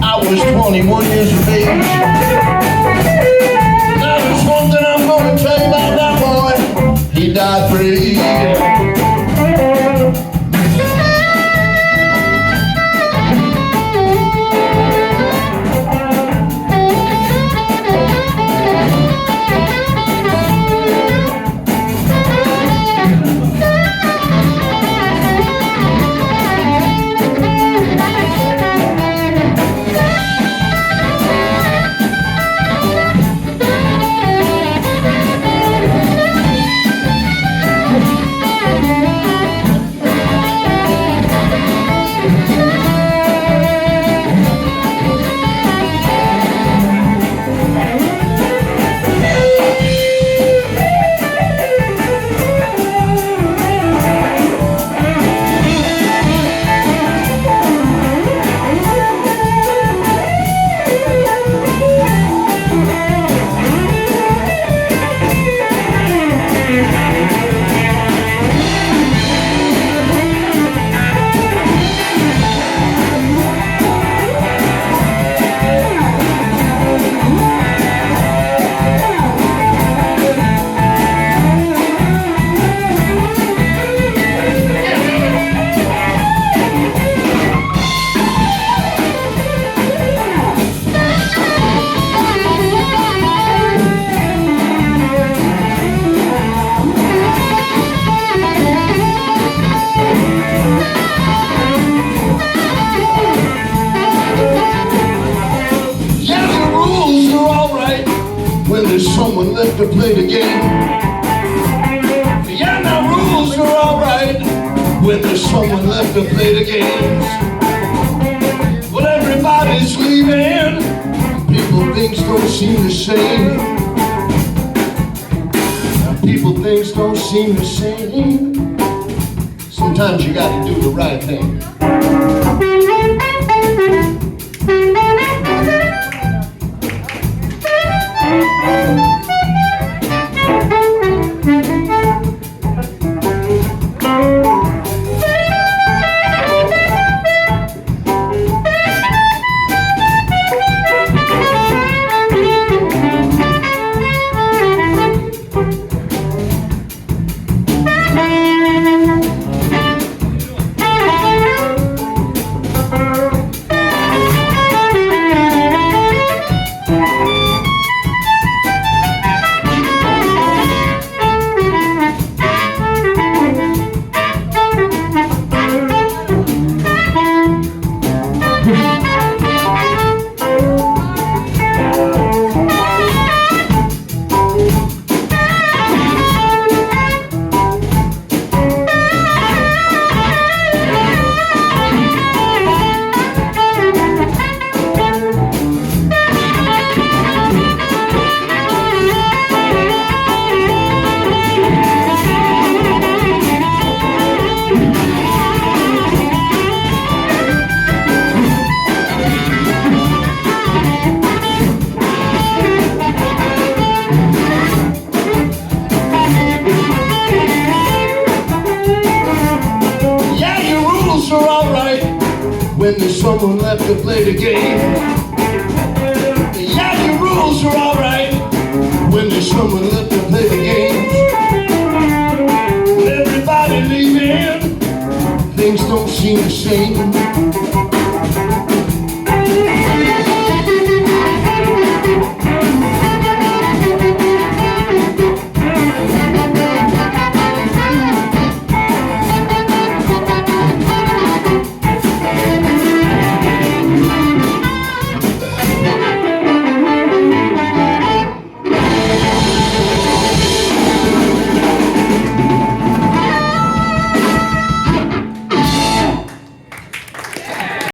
I was 21 years of age. Now there's one thing I'm gonna tell you about that boy. He died free. When there's someone left to play the game. Yeah, now rules are alright when there's someone left to play the games. Well, everybody's leaving, people things don't seem the same. Now, people things don't seem the same. Sometimes you gotta do the right thing. When there's someone left to play the game. Yeah, your rules are alright when there's someone left to play the games. With everybody leaving, things don't seem the same.